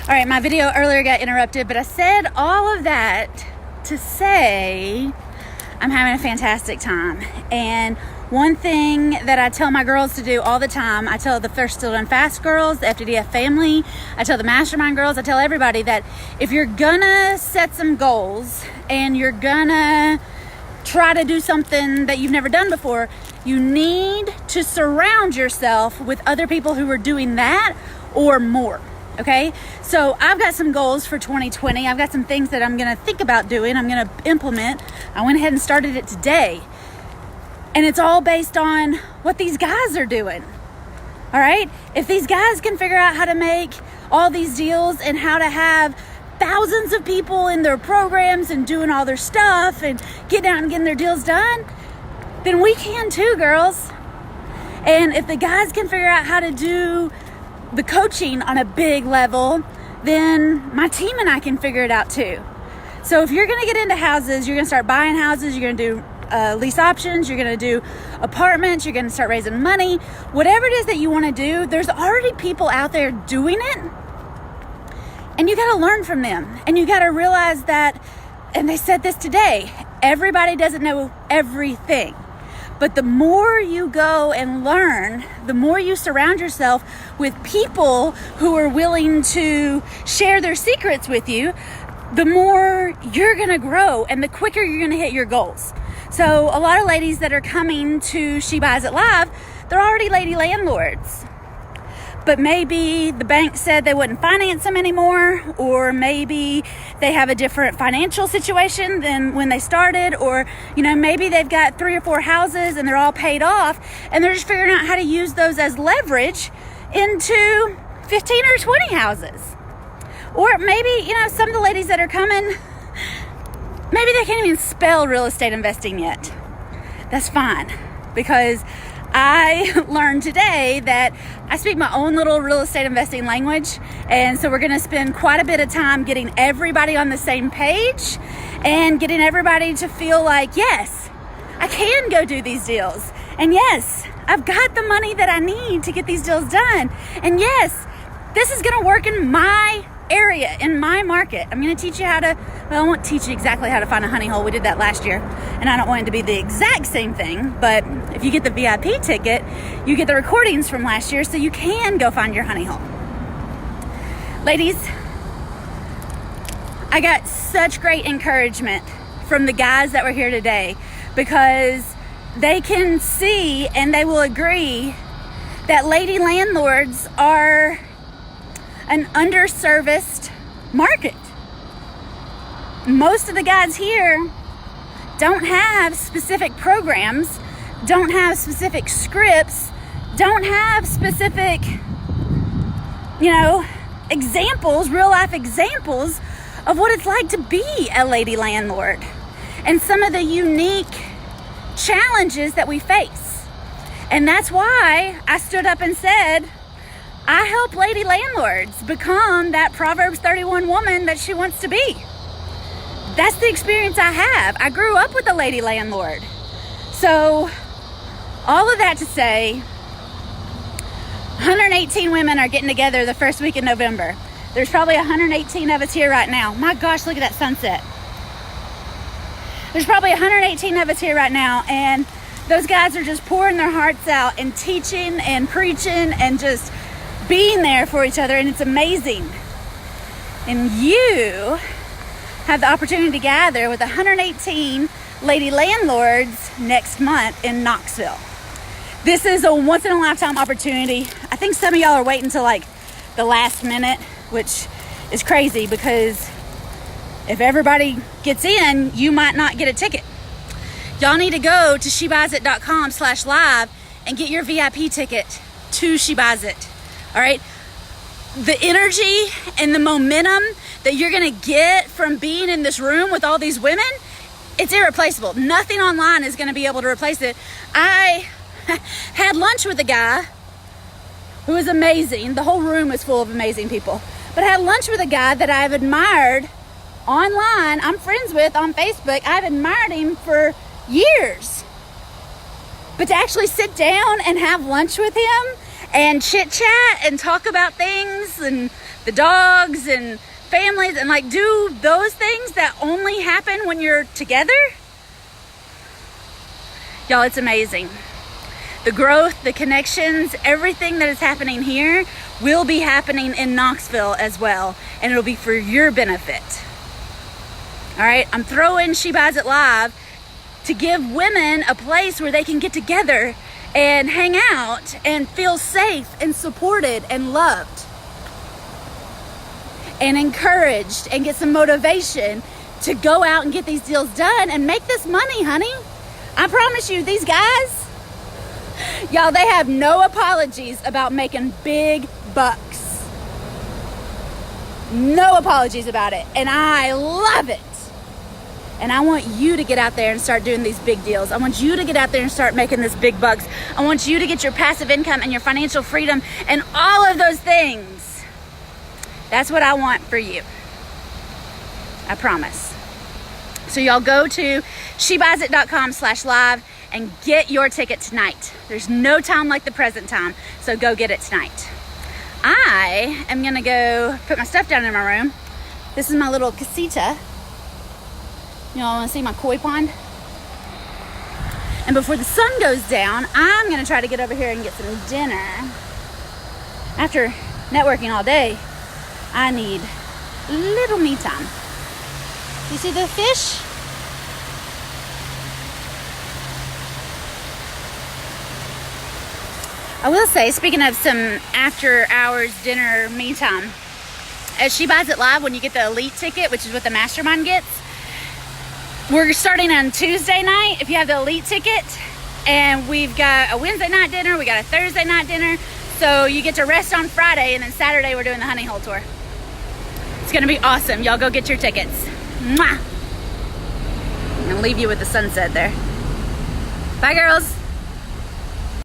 All right, my video earlier got interrupted, but I said all of that to say I'm having a fantastic time. And one thing that I tell my girls to do all the time, I tell the First Still Done Fast girls, the FTDF family, I tell the mastermind girls, I tell everybody that if you're gonna set some goals and you're gonna try to do something that you've never done before, you need to surround yourself with other people who are doing that or more. Okay, so I've got some goals for 2020. I've got some things that I'm going to think about doing. I'm going to implement. I went ahead and started it today. And it's all based on what these guys are doing. All right, if these guys can figure out how to make all these deals and how to have thousands of people in their programs and doing all their stuff and getting out and getting their deals done, then we can too, girls. And if the guys can figure out how to do the coaching on a big level, then my team and I can figure it out too. So if you're going to get into houses, you're going to start buying houses, you're going to do lease options, you're going to do apartments, you're going to start raising money, whatever it is that you want to do, there's already people out there doing it. And you got to learn from them. And you got to realize that, and they said this today, everybody doesn't know everything. But the more you go and learn, the more you surround yourself with people who are willing to share their secrets with you, the more you're going to grow and the quicker you're going to hit your goals. So a lot of ladies that are coming to She Buys It Live, they're already lady landlords. But maybe the bank said they wouldn't finance them anymore, or maybe they have a different financial situation than when they started, or, maybe they've got 3 or 4 houses and they're all paid off and they're just figuring out how to use those as leverage into 15 or 20 houses. Or maybe, some of the ladies that are coming, maybe they can't even spell real estate investing yet. That's fine, because I learned today that I speak my own little real estate investing language, and so we're going to spend quite a bit of time getting everybody on the same page and getting everybody to feel like, yes, I can go do these deals, and yes, I've got the money that I need to get these deals done, and yes, this is going to work in my area, in my market. I'm going to teach you I won't teach you exactly how to find a honey hole. We did that last year, and I don't want it to be the exact same thing, but if you get the VIP ticket, you get the recordings from last year, so you can go find your honey hole. Ladies, I got such great encouragement from the guys that were here today, because they can see and they will agree that lady landlords are an underserviced market. Most of the guys here don't have specific programs, don't have specific scripts, don't have specific, examples, real life examples of what it's like to be a lady landlord and some of the unique challenges that we face. And that's why I stood up and said, I help lady landlords become that Proverbs 31 woman that she wants to be. That's the experience I have. I grew up with a lady landlord. So all of that to say, 118 women are getting together the first week in November. There's probably 118 of us here right now. My gosh, look at that sunset. There's probably 118 of us here right now, and those guys are just pouring their hearts out and teaching and preaching and just being there for each other, and it's amazing. And you have the opportunity to gather with 118 lady landlords next month in Knoxville. This is a once in a lifetime opportunity. I think some of y'all are waiting till like the last minute, which is crazy, because if everybody gets in, you might not get a ticket. Y'all need to go to shebuysit.com/live and get your VIP ticket to She Buys It. All right, the energy and the momentum that you're going to get from being in this room with all these women, it's irreplaceable. Nothing online is going to be able to replace it. I had lunch with a guy who was amazing. The whole room was full of amazing people. But I had lunch with a guy that I've admired online. I'm friends with on Facebook. I've admired him for years. But to actually sit down and have lunch with him and chit chat and talk about things and the dogs and families and like do those things that only happen when you're together. Y'all, it's amazing. The growth, the connections, everything that is happening here will be happening in Knoxville as well, and it'll be for your benefit. All right, I'm throwing She Buys It Live to give women a place where they can get together and hang out and feel safe and supported and loved and encouraged and get some motivation to go out and get these deals done and make this money, honey. I promise you, these guys, y'all, they have no apologies about making big bucks. No apologies about it. And I love it. And I want you to get out there and start doing these big deals. I want you to get out there and start making this big bucks. I want you to get your passive income and your financial freedom and all of those things. That's what I want for you. I promise. So y'all go to shebuysit.com/live and get your ticket tonight. There's no time like the present time, so go get it tonight. I am gonna go put my stuff down in my room. This is my little casita. Y'all wanna see my koi pond? And before the sun goes down, I'm gonna try to get over here and get some dinner. After networking all day, I need little me time. You see the fish? I will say, speaking of some after hours dinner me time, at She Buys It Live, when you get the elite ticket, which is what the mastermind gets, we're starting on Tuesday night if you have the elite ticket, and we've got a Wednesday night dinner, we got a Thursday night dinner, so you get to rest on Friday, and then Saturday we're doing the honey hole tour. It's gonna be awesome. Y'all go get your tickets. Mwah! I'm gonna leave you with the sunset there. Bye, girls.